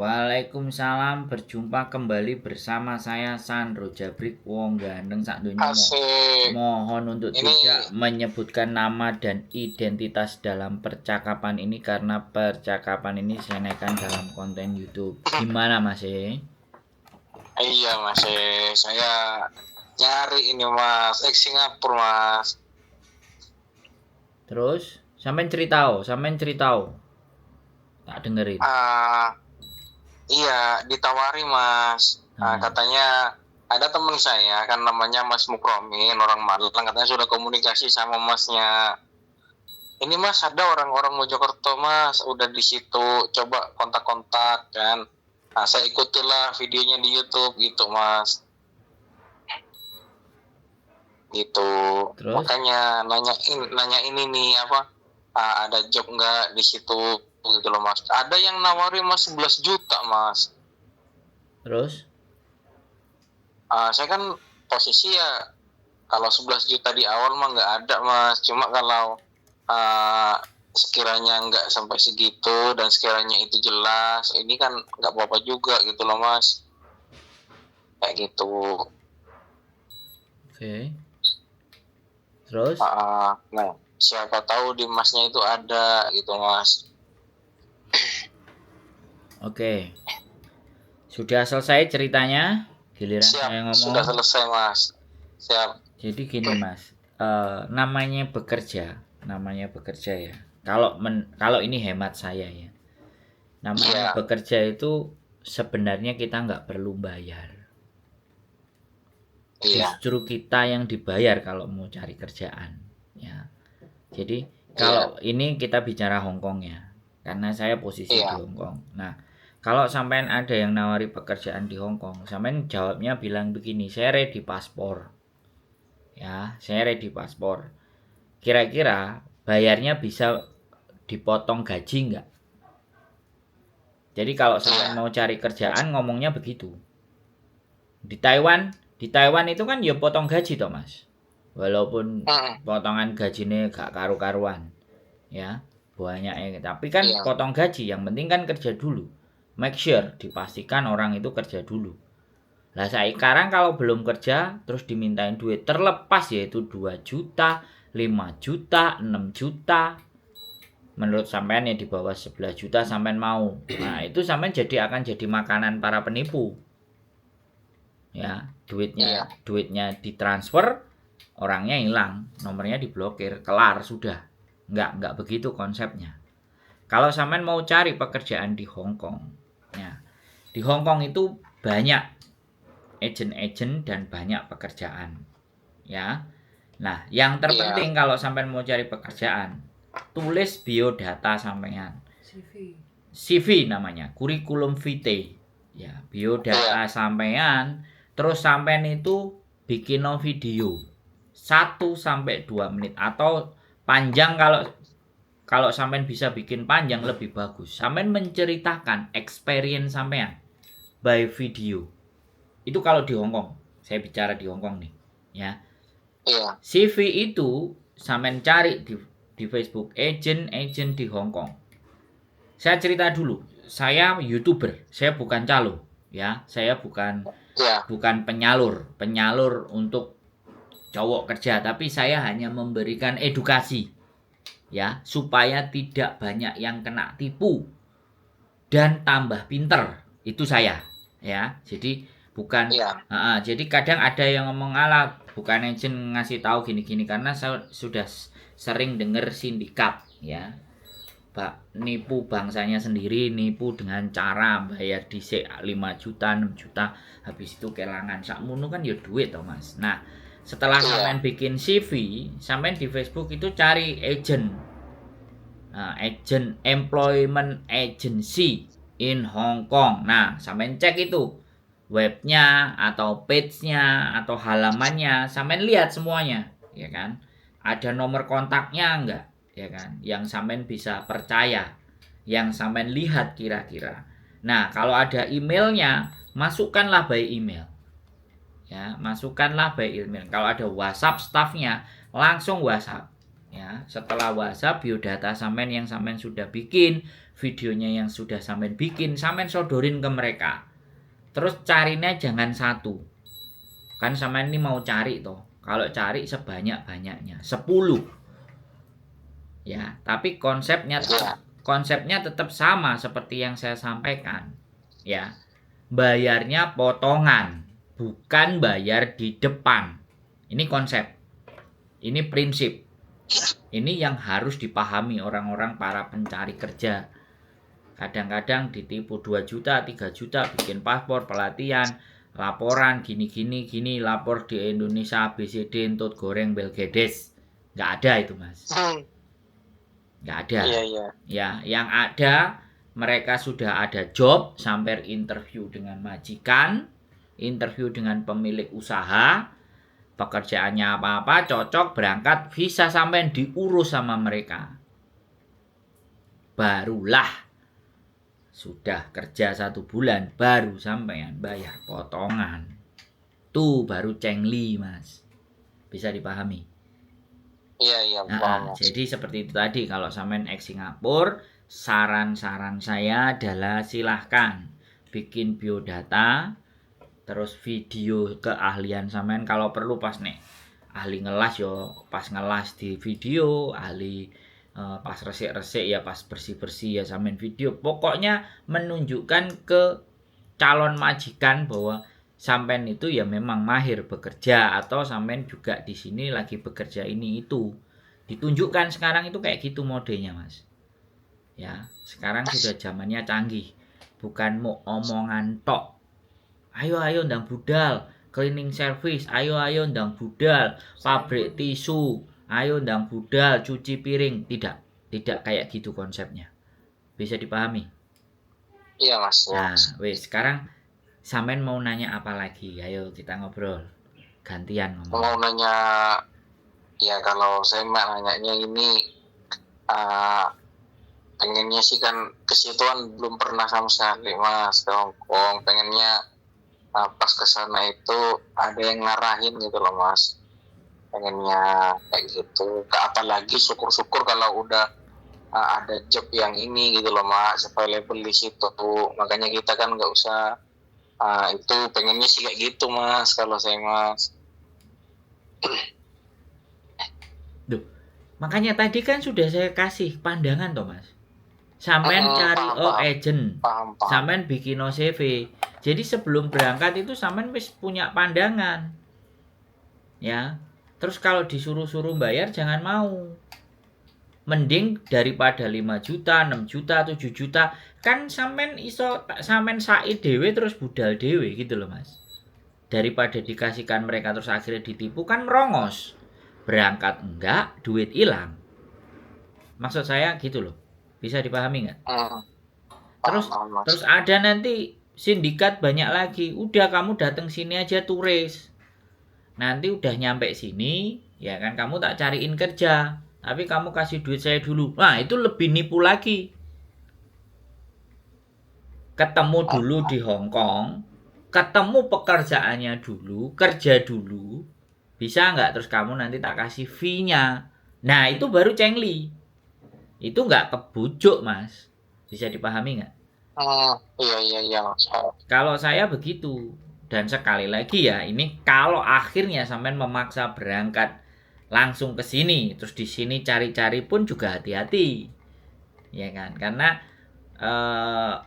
Waalaikumsalam, berjumpa kembali bersama saya Sandro Jabrik wong gandeng sak donya. Asik. Mohon untuk Ini tidak menyebutkan nama dan identitas dalam percakapan ini karena percakapan ini saya naikkan dalam konten YouTube. Gimana Mas? iya Mas, saya nyari ini Mas, Singapura Mas. Terus sampean cerita, tak dengerin. Iya ditawari Mas. Katanya ada teman saya kan namanya Mas Mukromin, orang Malang, katanya sudah komunikasi sama Masnya. Ini Mas ada orang-orang Mojokerto Mas, udah di situ, coba kontak-kontak kan. Nah, saya ikutilah videonya di YouTube gitu Mas. Gitu. Terus? Makanya nanya ini nih apa? Ada job nggak di situ gitu loh Mas. Ada yang nawarin Mas 11 juta Mas. Terus? Saya kan posisi ya kalau 11 juta di awal mah nggak ada Mas. Cuma kalau sekiranya nggak sampai segitu dan sekiranya itu jelas, ini kan nggak apa-apa juga gitu loh Mas. Kayak gitu. Oke. Terus? Nah, siapa tahu di Masnya itu ada gitu Mas. Oke. Sudah selesai ceritanya? Giliran Siap, saya ngomong. sudah selesai Mas. Siap. Jadi gini Mas, namanya bekerja ya. Kalau ini hemat saya ya. Namanya bekerja itu sebenarnya kita nggak perlu bayar. Justru kita yang dibayar kalau mau cari kerjaan. Ya. Jadi kalau ini kita bicara Hong Kong ya, karena saya posisi di Hong Kong. Nah, kalau sampean ada yang nawari pekerjaan di Hong Kong, sampean jawabnya bilang begini, saya ready paspor. Ya, saya ready paspor. Kira-kira bayarnya bisa dipotong gaji nggak? Jadi kalau sampean mau cari kerjaan ngomongnya begitu. Di Taiwan itu kan ya potong gaji toh Mas. Walaupun potongan gajinya gak karu-karuan. Ya, banyak tapi kan potong gaji, yang penting kan kerja dulu. Make sure dipastikan orang itu kerja dulu. Lah sekarang kalau belum kerja terus dimintain duit terlepas yaitu 2 juta, 5 juta, 6 juta. Menurut sampean ya di bawah 11 juta sampean mau. Nah, itu sampean akan jadi makanan para penipu. Ya, duitnya ditransfer, orangnya hilang, nomornya diblokir, kelar sudah. Enggak begitu konsepnya. Kalau sampean mau cari pekerjaan di Hong Kong, ya. Di Hong Kong itu banyak agent dan banyak pekerjaan. Ya. Nah, yang terpenting kalau sampean mau cari pekerjaan, tulis biodata sampean. CV namanya, kurikulum vitae. Ya, biodata sampean. Terus sampean itu bikin video 1 sampai 2 menit atau panjang, kalau sampean bisa bikin panjang lebih bagus. Sampean menceritakan experience sampean by video. Itu kalau di Hong Kong. Saya bicara di Hong Kong nih, ya. CV itu sampean cari di Facebook agent di Hong Kong. Saya cerita dulu, saya YouTuber, saya bukan calo, ya. Saya bukan penyalur untuk cowok kerja, tapi saya hanya memberikan edukasi ya supaya tidak banyak yang kena tipu dan tambah pinter. Itu saya ya. Jadi bukan jadi kadang ada yang ngomong ala bukan agent ngasih tahu gini-gini, karena saya sudah sering dengar sindikat ya. Nipu bangsanya sendiri, nipu dengan cara bayar dhisik 5 juta, 6 juta, habis itu kelangan sakmono kan ya duit toh Mas. Nah, setelah sampean bikin CV, sampean di Facebook itu cari agent. Nah, agent employment agency in Hong Kong. Nah, sampean cek itu webnya atau page-nya atau halamannya, sampean lihat semuanya, ya kan? Ada nomor kontaknya enggak? Ya kan, yang sampean bisa percaya, yang sampean lihat kira-kira. Nah, kalau ada emailnya, masukkanlah by email. Ya, masukkanlah by email. Kalau ada WhatsApp staffnya, langsung WhatsApp. Ya, setelah WhatsApp biodata sampean yang sampean sudah bikin, videonya yang sudah sampean bikin, sampean sodorin ke mereka. Terus carinya jangan satu. Kan sampean ini mau cari toh. Kalau cari sebanyak-banyaknya, 10. Ya, tapi konsepnya tetap sama seperti yang saya sampaikan. Ya. Bayarnya potongan, bukan bayar di depan. Ini konsep. Ini prinsip. Ini yang harus dipahami orang-orang para pencari kerja. Kadang-kadang ditipu 2 juta, 3 juta, bikin paspor, pelatihan, laporan, gini, lapor di Indonesia, ABCD, entut goreng, belgedes. Nggak ada itu, Mas. Nggak ada. Iya. Ya, yang ada, mereka sudah ada job, sampai interview dengan majikan, interview dengan pemilik usaha, pekerjaannya apa-apa, cocok, berangkat, visa sampai diurus sama mereka. Barulah sudah kerja 1 bulan, baru sampean bayar potongan. Tuh baru cengli, Mas. Bisa dipahami? Iya. Jadi seperti itu tadi, kalau sampean ex Singapura, saran-saran saya adalah silahkan bikin biodata, terus video keahlian sampean kalau perlu pas nih ahli ngelas yo pas ngelas di video, ahli pas resik-resik ya pas bersih-bersih ya sampean video. Pokoknya menunjukkan ke calon majikan bahwa sampean itu ya memang mahir bekerja atau sampean juga di sini lagi bekerja ini itu. Ditunjukkan sekarang itu kayak gitu modenya, Mas. Ya, sekarang sudah zamannya canggih. Bukan mau omongan tok. Ayo ndang budal, cleaning service, ayo ndang budal, pabrik tisu, ayo ndang budal, cuci piring. Tidak kayak gitu konsepnya. Bisa dipahami? Iya, Mas. Nah, wes sekarang sampean mau nanya apa lagi? Ayo kita ngobrol. Gantian ngomong. Mau nanya, ya kalau saya nanyanya ini pengennya sih kan ke situan belum pernah sama sekali, Mas, ke Hongkong. Pengennya pas ke sana itu ada yang ngarahin gitu loh, Mas. Pengennya kayak gitu. Apalagi syukur-syukur kalau udah ada job yang ini gitu loh, Mas, available di situ. Makanya kita kan nggak usah itu, pengennya sih kayak gitu, Mas, kalau saya, Mas. Duh, makanya tadi kan sudah saya kasih pandangan toh, Mas. Sampean cari agent, sampean bikin CV. Jadi sebelum berangkat itu sampean wis punya pandangan. Ya. Terus kalau disuruh-suruh bayar jangan mau. Mending daripada 5 juta, 6 juta, 7 juta, kan sampean iso sampean sae dhewe terus budal dhewe gitu loh, Mas. Daripada dikasihkan mereka terus akhirnya ditipu kan merongos. Berangkat enggak, duit hilang. Maksud saya gitu loh. Bisa dipahami nggak? Terus ada nanti sindikat banyak lagi. Udah kamu datang sini aja turis. Nanti udah nyampe sini, ya kan kamu tak cariin kerja. Tapi kamu kasih duit saya dulu. Nah, itu lebih nipu lagi. Ketemu dulu di Hongkong, ketemu pekerjaannya dulu, kerja dulu. Bisa nggak? Terus kamu nanti tak kasih fee-nya. Nah, itu baru cengli. Itu nggak kebujuk, Mas. Bisa dipahami nggak? Iya. Kalau saya begitu. Dan sekali lagi ya, ini kalau akhirnya sampean memaksa berangkat langsung ke sini, terus di sini cari-cari pun juga hati-hati. Ya kan? Karena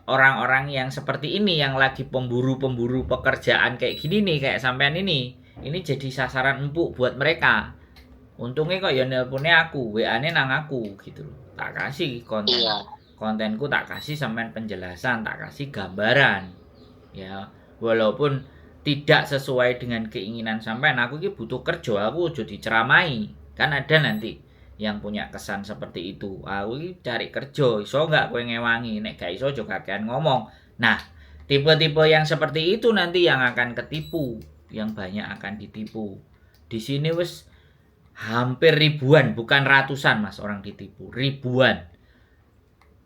orang-orang yang seperti ini, yang lagi pemburu-pemburu pekerjaan kayak gini nih, kayak sampean ini jadi sasaran empuk buat mereka. Untungnya kok ya nelponnya aku, WA-nya nang aku gitu loh. Tak kasih kontenku, tak kasih sampean penjelasan, tak kasih gambaran. Ya, walaupun tidak sesuai dengan keinginan sampean, aku ini butuh kerja, aku udah diceramai. Kan ada nanti yang punya kesan seperti itu. Aku ini cari kerja, iso enggak kowe ngewangi, nek gak iso juga kakean ngomong. Nah, tipe-tipe yang seperti itu nanti yang akan ketipu, yang banyak akan ditipu. Di sini wis hampir ribuan, bukan ratusan, Mas, orang ditipu. Ribuan.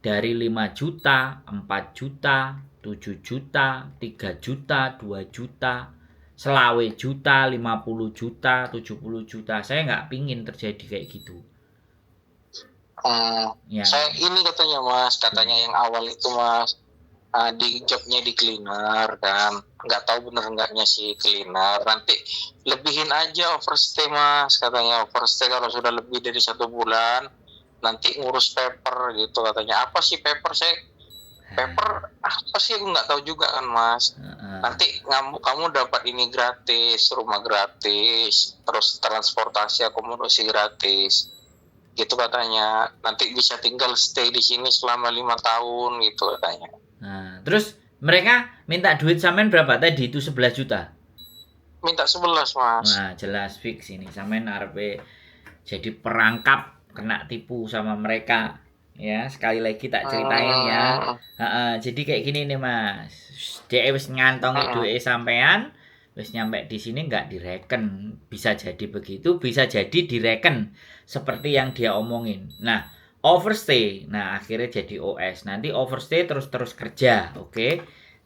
Dari 5 juta, 4 juta, 7 juta, 3 juta, 2 juta, 20 juta, 50 juta, 70 juta. Saya nggak pingin terjadi kayak gitu. Ya. Saya ini katanya mas, katanya yang awal itu mas, di jobnya di cleaner kan, nggak tahu bener enggaknya si cleaner, nanti lebihin aja overstay mas, katanya overstay kalau sudah lebih dari 1 bulan nanti ngurus paper gitu katanya. Apa sih paper? Paper apa sih, aku nggak tahu juga kan mas. Nanti kamu dapat ini gratis, rumah gratis, terus transportasi akomodasi gratis gitu katanya. Nanti bisa tinggal stay di sini selama 5 tahun gitu katanya. Nah, terus mereka minta duit sampean berapa tadi? Itu 11 juta. Minta 11 mas. Nah, jelas fix ini sampean arepe jadi perangkap kena tipu sama mereka. Ya, sekali lagi tak ceritain ya. Jadi kayak gini nih mas, dia wis ngantongi duit sampean, wis nyampe di sini nggak direken, bisa jadi begitu, bisa jadi direken seperti yang dia omongin. Nah, overstay, nah akhirnya jadi OS. Nanti overstay terus kerja, oke?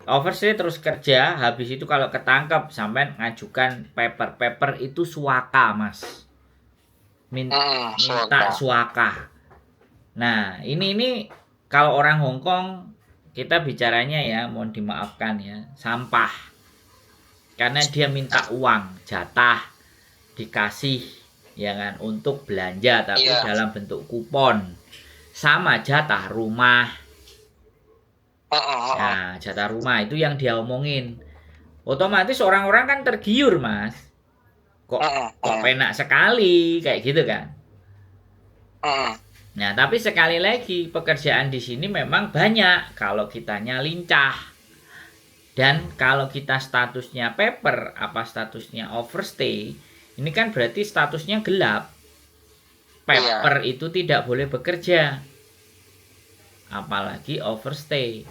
Overstay terus kerja, habis itu kalau ketangkep sampean ngajukan paper itu suaka mas, minta suaka. Nah, ini kalau orang Hongkong kita bicaranya ya, mohon dimaafkan ya, sampah. Karena dia minta uang, jatah dikasih ya kan untuk belanja tapi dalam bentuk kupon. Sama jatah rumah. Nah, jatah rumah itu yang dia omongin. Otomatis orang-orang kan tergiur, Mas. Kok penak sekali kayak gitu kan. Nah, tapi sekali lagi pekerjaan di sini memang banyak kalau kitanya lincah. Dan kalau kita statusnya paper, apa statusnya overstay, ini kan berarti statusnya gelap. Paper itu tidak boleh bekerja. Apalagi overstay.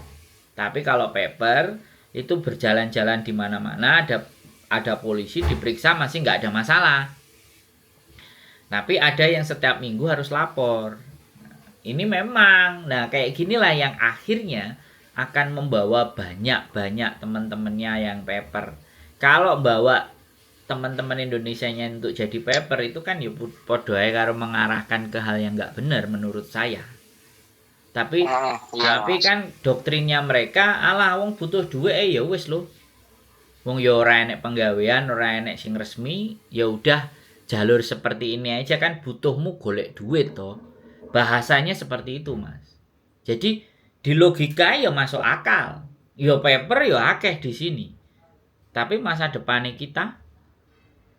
Tapi kalau paper itu berjalan-jalan di mana-mana, ada polisi diperiksa masih nggak ada masalah. Tapi ada yang setiap minggu harus lapor. Ini memang, nah kayak ginilah yang akhirnya akan membawa banyak teman-temannya yang paper. Kalau bawa teman-teman Indonesianya untuk jadi paper itu kan ya podo ae karo mengarahkan ke hal yang nggak benar menurut saya. Tapi kan doktrinnya mereka, alah wong butuh duit ya wis lho. Wong ya ora enek penggawean, ora enek sing resmi, ya udah jalur seperti ini aja kan butuhmu golek duit toh. Bahasanya seperti itu, Mas. Jadi di logika ya masuk akal. Ya paper ya akeh di sini. Tapi masa depannya kita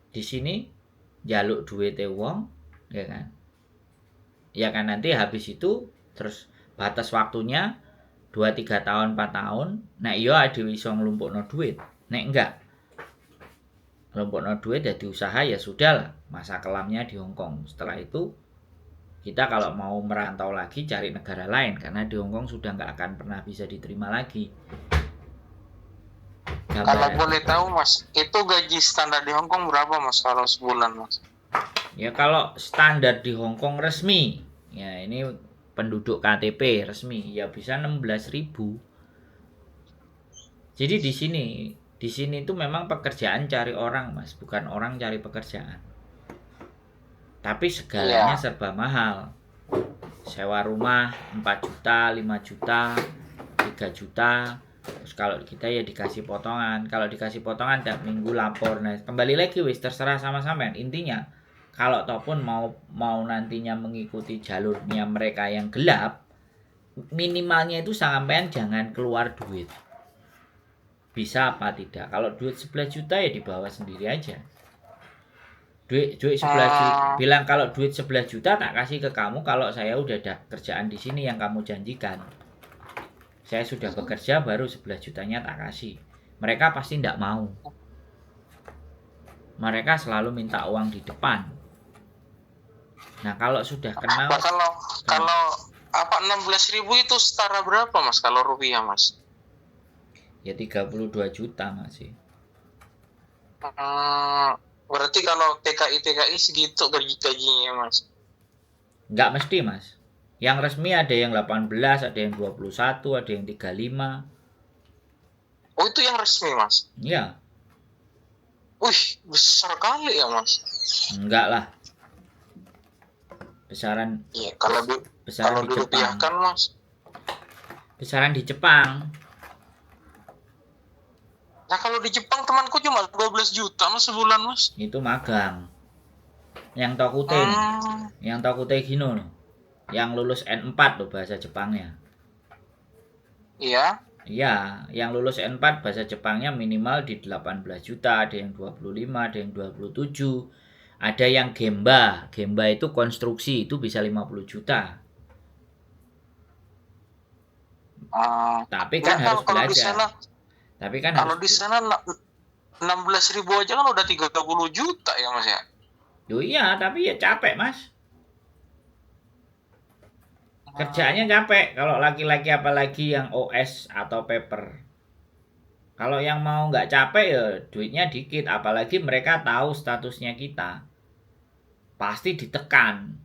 di sini jaluk duit wong, ya kan? Ya kan nanti habis itu terus batas waktunya 2-3 tahun, 4 tahun. Nek iya dhewe iso nglumpukno duit. Nek enggak nglumpukno duit jadi usaha ya sudahlah, masa kelamnya di Hongkong. Setelah itu kita kalau mau merantau lagi cari negara lain karena di Hongkong sudah nggak akan pernah bisa diterima lagi. Kalau boleh tahu mas, itu gaji standar di Hongkong berapa mas kalau sebulan mas? Ya kalau standar di Hongkong resmi, ya ini penduduk KTP resmi ya bisa 16.000. Jadi di sini itu memang pekerjaan cari orang mas, bukan orang cari pekerjaan. Tapi segalanya serba mahal. Sewa rumah 4 juta, 5 juta, 3 juta. Terus kalau kita ya dikasih potongan. Kalau dikasih potongan tiap minggu lapor. Nah, kembali lagi wis terserah sama sampean. Intinya kalau ataupun mau nantinya mengikuti jalurnya mereka yang gelap, minimalnya itu sampean jangan keluar duit. Bisa apa tidak? Kalau duit 11 juta ya dibawa sendiri aja. Duit 11 juta. Bilang kalau duit 11 juta tak kasih ke kamu kalau saya udah ada kerjaan di sini yang kamu janjikan. Saya sudah bekerja baru 11 jutanya tak kasih. Mereka pasti tidak mau. Mereka selalu minta uang di depan. Nah, kalau sudah kenal kalau apa 16.000 itu setara berapa mas kalau rupiah mas? Ya 32 juta masih. Berarti kalau TKI segitu gajinya mas? Enggak mesti mas. Yang resmi ada yang 18, ada yang 21, ada yang 35. Oh itu yang resmi mas? Iya. Wih besar kali ya mas. Enggak lah. Besaran. Iya, besaran kalau di Jepang. dirupiahkan Mas. Besaran di Jepang. Nah kalau di Jepang temanku cuma 12 juta Mas sebulan Mas. Itu magang. Yang Tokute nih. Yang Tokute Gino nih. Yang lulus N4 loh bahasa Jepangnya. Iya. Iya, yang lulus N4 bahasa Jepangnya minimal di 18 juta, ada yang 25, ada yang 27. Ada yang Gemba. Gemba itu konstruksi, itu bisa 50 juta. Tapi kan harus kalau belajar. Di sana, tapi kan kalau di sana 16.000 aja kan udah 30 juta ya Mas ya. Yo iya, tapi ya capek Mas. Kerjaannya capek. Kalau laki-laki apalagi yang OS atau paper. Kalau yang mau nggak capek ya duitnya dikit. Apalagi mereka tahu statusnya kita. Pasti ditekan.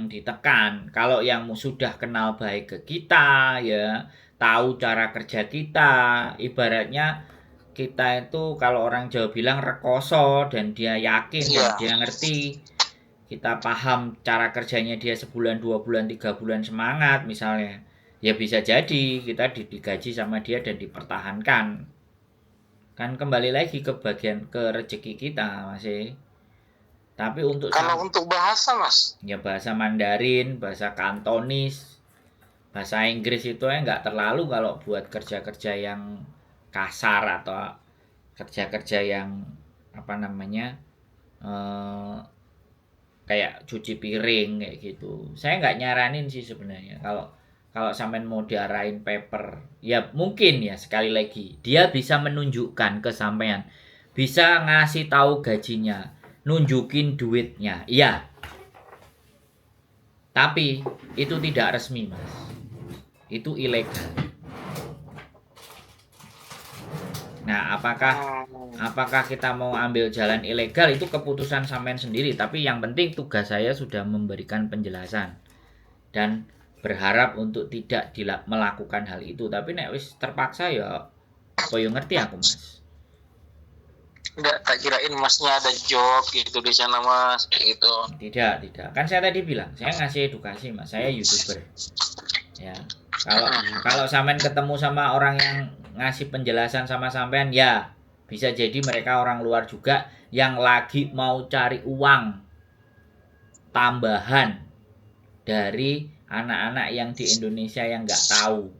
Ditekan. Kalau yang sudah kenal baik ke kita ya, tahu cara kerja kita, ibaratnya kita itu kalau orang Jawa bilang rekoso dan dia yakin dan dia ngerti, kita paham cara kerjanya dia sebulan, 2 bulan, 3 bulan semangat misalnya, ya bisa jadi kita digaji sama dia dan dipertahankan. Kan kembali lagi ke bagian ke rezeki kita masih. Tapi untuk bahasa Mas, ya bahasa Mandarin, bahasa Kantonis, bahasa Inggris itu nggak terlalu kalau buat kerja-kerja yang kasar atau kerja-kerja yang apa namanya kayak cuci piring kayak gitu. Saya nggak nyaranin sih sebenarnya kalau sampean mau diarahin paper, ya mungkin ya sekali lagi dia bisa menunjukkan ke sampean, bisa ngasih tahu gajinya, nunjukin duitnya, iya. Tapi itu tidak resmi Mas. Itu ilegal. Nah, apakah kita mau ambil jalan ilegal itu keputusan sampean sendiri, tapi yang penting tugas saya sudah memberikan penjelasan dan berharap untuk tidak melakukan hal itu. Tapi nek wis terpaksa ya apa yo ngerti aku Mas. Enggak, tak kirain Masnya ada job gitu di sana Mas, gitu. Tidak. Kan saya tadi bilang, saya ngasih edukasi Mas, saya YouTuber. Ya. Kalau sampean ketemu sama orang yang ngasih penjelasan sama sampean, ya bisa jadi mereka orang luar juga yang lagi mau cari uang tambahan dari anak-anak yang di Indonesia yang nggak tahu.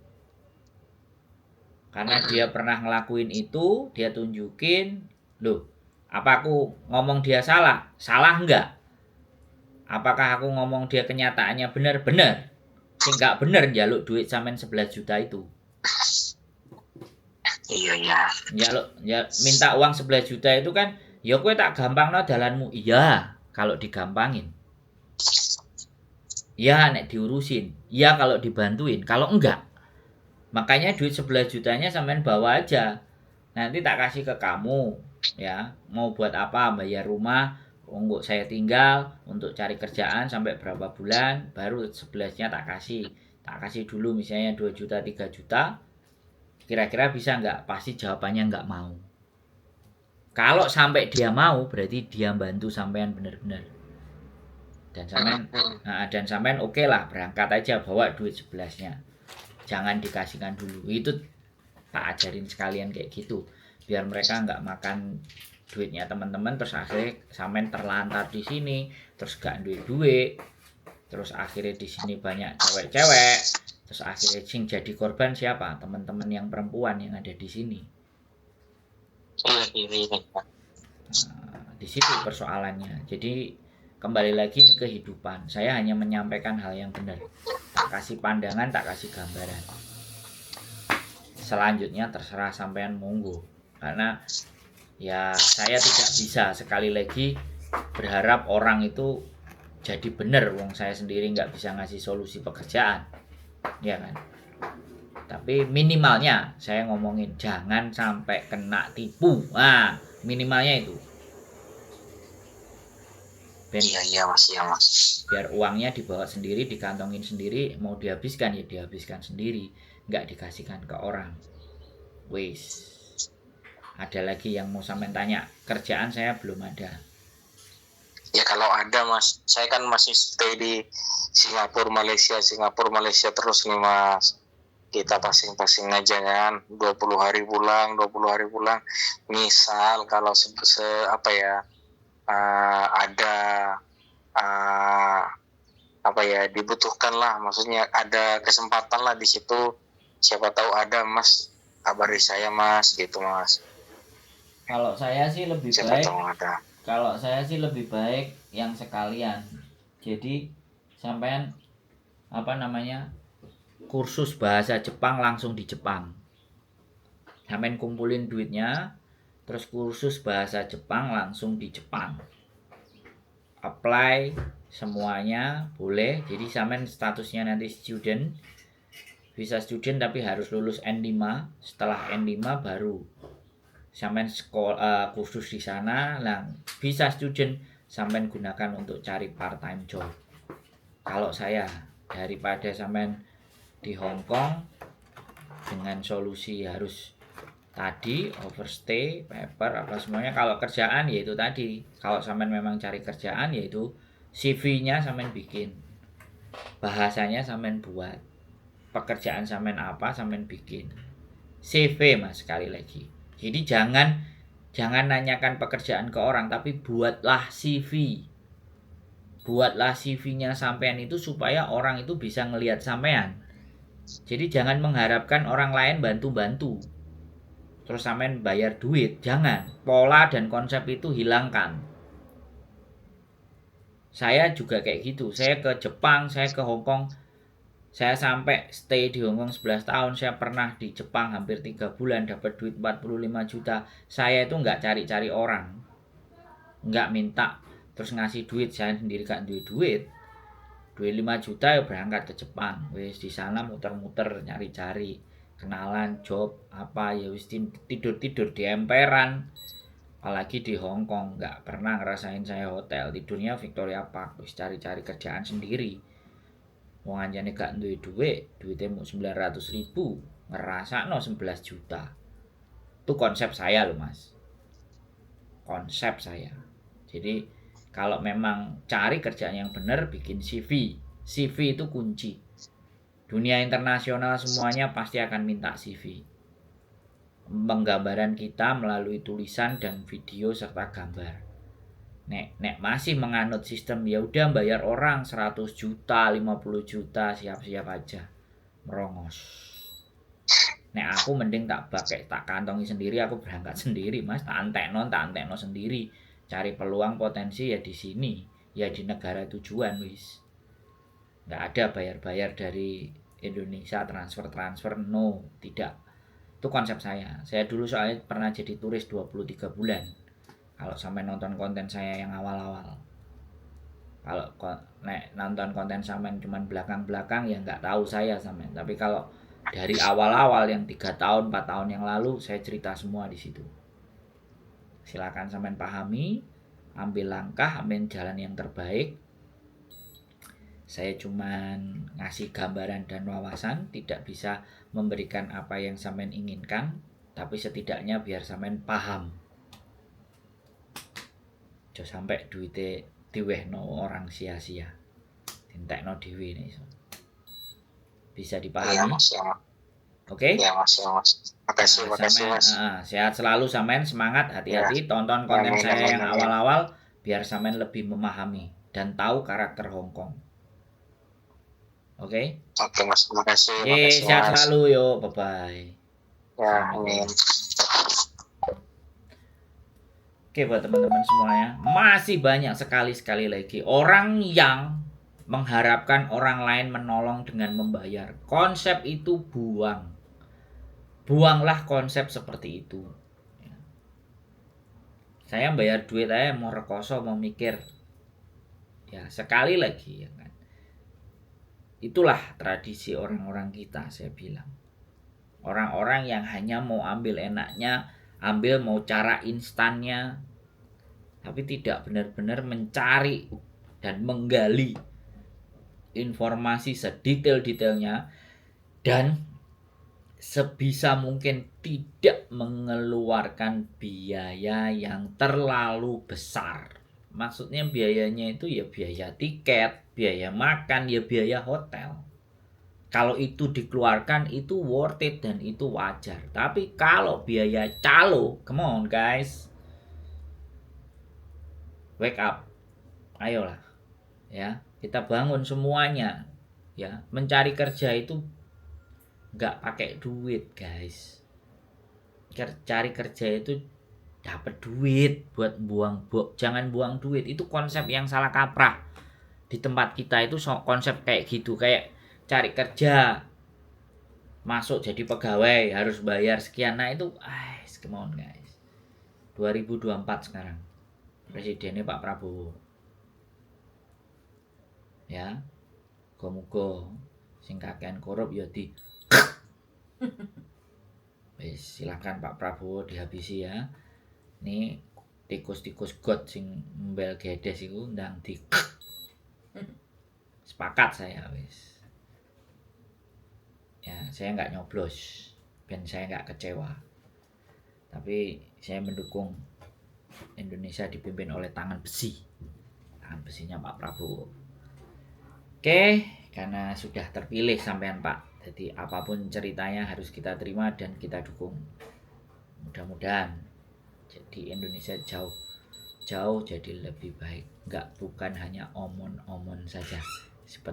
Karena dia pernah ngelakuin itu, dia tunjukin, loh, apa aku ngomong dia salah? Salah enggak? Apakah aku ngomong dia kenyataannya benar-benar? Sing nggak bener njaluk duit sampean 11 juta itu. Iya. Ya minta uang 11 juta itu kan, ya kowe tak gampangno dalanmu. Iya, kalau digampangin. Ya nek diurusin. Ya kalau dibantuin. Kalau enggak, makanya duit 11 jutanya sampean bawa aja. Nanti tak kasih ke kamu, ya. Mau buat apa? Bayar rumah, untuk saya tinggal, untuk cari kerjaan sampai berapa bulan, baru 11-nya tak kasih. Tak kasih dulu misalnya 2 juta, 3 juta. Kira-kira bisa enggak? Pasti jawabannya enggak mau. Kalau sampai dia mau, berarti dia bantu sampean benar-benar. Dan sampean oke lah, berangkat aja bawa duit 11-nya. Jangan dikasihkan dulu. Itu tak ajarin sekalian kayak gitu. Biar mereka nggak makan duitnya teman-teman, terus akhirnya sampean terlantar di sini, terus gak duit, terus akhirnya di sini banyak cewek-cewek, terus akhirnya sing jadi korban siapa? Teman-teman yang perempuan yang ada di sini. Di situ persoalannya. Jadi kembali lagi ini kehidupan. Saya hanya menyampaikan hal yang benar. Tak kasih pandangan, tak kasih gambaran. Selanjutnya terserah sampean monggo. Karena ya saya tidak bisa sekali lagi berharap orang itu jadi benar, wong saya sendiri nggak bisa ngasih solusi pekerjaan, ya kan. Tapi minimalnya saya ngomongin jangan sampai kena tipu. Nah, minimalnya itu. Iya mas. Biar uangnya dibawa sendiri, dikantongin sendiri, mau dihabiskan ya dihabiskan sendiri, nggak dikasihkan ke orang. Wis. Ada lagi yang mau sampean tanya? Kerjaan saya belum ada. Ya kalau ada Mas, saya kan masih stay di Singapura Malaysia terus nih Mas. Kita pasing-pasing aja kan, 20 hari pulang. Misal kalau apa ya, ada apa ya, dibutuhkan lah, maksudnya ada kesempatan lah di situ, siapa tahu ada Mas, kabari saya Mas, gitu Mas. Kalau saya sih lebih Siapa baik, tahu ada. kalau saya sih lebih baik yang sekalian. Jadi sampean apa namanya, kursus bahasa Jepang langsung di Jepang. Sampean kumpulin duitnya, terus kursus bahasa Jepang langsung di Jepang. Apply semuanya boleh. Jadi sampean statusnya nanti student, visa student, tapi harus lulus N5. Setelah N5 baru sampean sekolah kursus di sana. Nah, visa student sampean gunakan untuk cari part time job. Kalau saya, daripada sampean di Hong Kong dengan solusi harus tadi overstay, paper apa semuanya. Kalau kerjaan ya itu tadi. Kalau sampean memang cari kerjaan, yaitu CV-nya sampean bikin, bahasanya sampean buat, pekerjaan sampean apa sampean bikin, CV Mas, sekali lagi. Jadi jangan nanyakan pekerjaan ke orang, tapi buatlah CV. Buatlah CV-nya sampean itu supaya orang itu bisa ngelihat sampean. Jadi jangan mengharapkan orang lain bantu-bantu terus sampean bayar duit. Jangan. Pola dan konsep itu hilangkan. Saya juga kayak gitu. Saya ke Jepang, saya ke Hong Kong. Saya sampai stay di Hong Kong 11 tahun. Saya pernah di Jepang hampir 3 bulan, dapat duit 45 juta. Saya itu nggak cari-cari orang, nggak minta terus ngasih duit. Saya sendiri gak duit 5 juta ya berangkat ke Jepang. Wis di sana muter-muter nyari-cari kenalan job apa ya, wis tidur di emperan. Apalagi di Hong Kong nggak pernah ngerasain saya hotel, tidurnya Victoria Park. Wis cari-cari kerjaan sendiri. Wong anjane gak duwe duitnya mau 900.000, ngerasakno 11 juta. Itu konsep saya loh Mas. Konsep saya. Jadi kalau memang cari kerjaan yang benar, bikin CV. CV itu kunci. Dunia internasional semuanya pasti akan minta CV. Penggambaran kita melalui tulisan dan video serta gambar. Nek masih menganut sistem ya udah bayar orang 100 juta, 50 juta, siap-siap aja. Merongos. Nek aku mending tak kantongi sendiri, aku berangkat sendiri Mas, tak antekno sendiri. Cari peluang potensi ya di sini, ya di negara tujuan wis. Nggak ada bayar-bayar dari Indonesia, transfer no, tidak. Itu konsep saya. Saya dulu soalnya pernah jadi turis 23 bulan. Kalau sampai nonton konten saya yang awal-awal. Kalau nonton konten sampean cuman belakang-belakang ya nggak tahu saya sampean. Tapi kalau dari awal-awal yang 3 tahun, 4 tahun yang lalu saya cerita semua di situ. Silakan sampean pahami, ambil langkah, ambil jalan yang terbaik. Saya cuman ngasih gambaran dan wawasan, tidak bisa memberikan apa yang sampean inginkan, tapi setidaknya biar sampean paham. Aja sampai duitnya diwehno orang sia-sia. Dintekno dhewe nih. Bisa dipahami? Ya, Mas, ya. Oke? Ya, Mas, ya, Mas. Makasih, Mas. Sehat selalu sampean, semangat, hati-hati, tonton konten saya yang awal-awal biar sampean lebih memahami dan tahu karakter Hong Kong. Oke? Oke Mas, makasih. Sehat selalu yo, bye-bye. Ya, amin. Oke, buat teman-teman semuanya, masih banyak sekali lagi orang yang mengharapkan orang lain menolong dengan membayar. Konsep itu buanglah konsep seperti itu. Saya bayar duit aja mau rekoso, mau mikir. Ya, sekali lagi ya kan. Itulah tradisi orang-orang kita, saya bilang. Orang-orang yang hanya mau ambil enaknya, mau cara instannya, tapi tidak benar-benar mencari dan menggali informasi sedetail-detailnya dan sebisa mungkin tidak mengeluarkan biaya yang terlalu besar maksudnya biayanya itu ya biaya tiket, biaya makan, ya biaya hotel. Kalau itu dikeluarkan itu worth it dan itu wajar. Tapi kalau biaya calo, come on guys, wake up, ayolah, ya kita bangun semuanya, ya mencari kerja itu nggak pakai duit guys. Cari kerja itu dapat duit buat jangan buang duit, itu konsep yang salah kaprah di tempat kita. Itu konsep kayak gitu, kayak cari kerja masuk jadi pegawai harus bayar sekian. Nah itu come on guys, 2024 sekarang presidennya Pak Prabowo, ya muga-muga sing kakean korup ya di silakan Pak Prabowo dihabisi ya. Nih tikus-tikus got sing mbel gedes iku ndang di sepakat saya wis. Ya, saya nggak nyoblos, dan saya nggak kecewa. Tapi saya mendukung Indonesia dipimpin oleh tangan besi. Tangan besinya Pak Prabowo. Oke, karena sudah terpilih sampean Pak. Jadi apapun ceritanya harus kita terima dan kita dukung. Mudah-mudahan jadi Indonesia jauh jadi lebih baik. Bukan hanya omon-omon saja seperti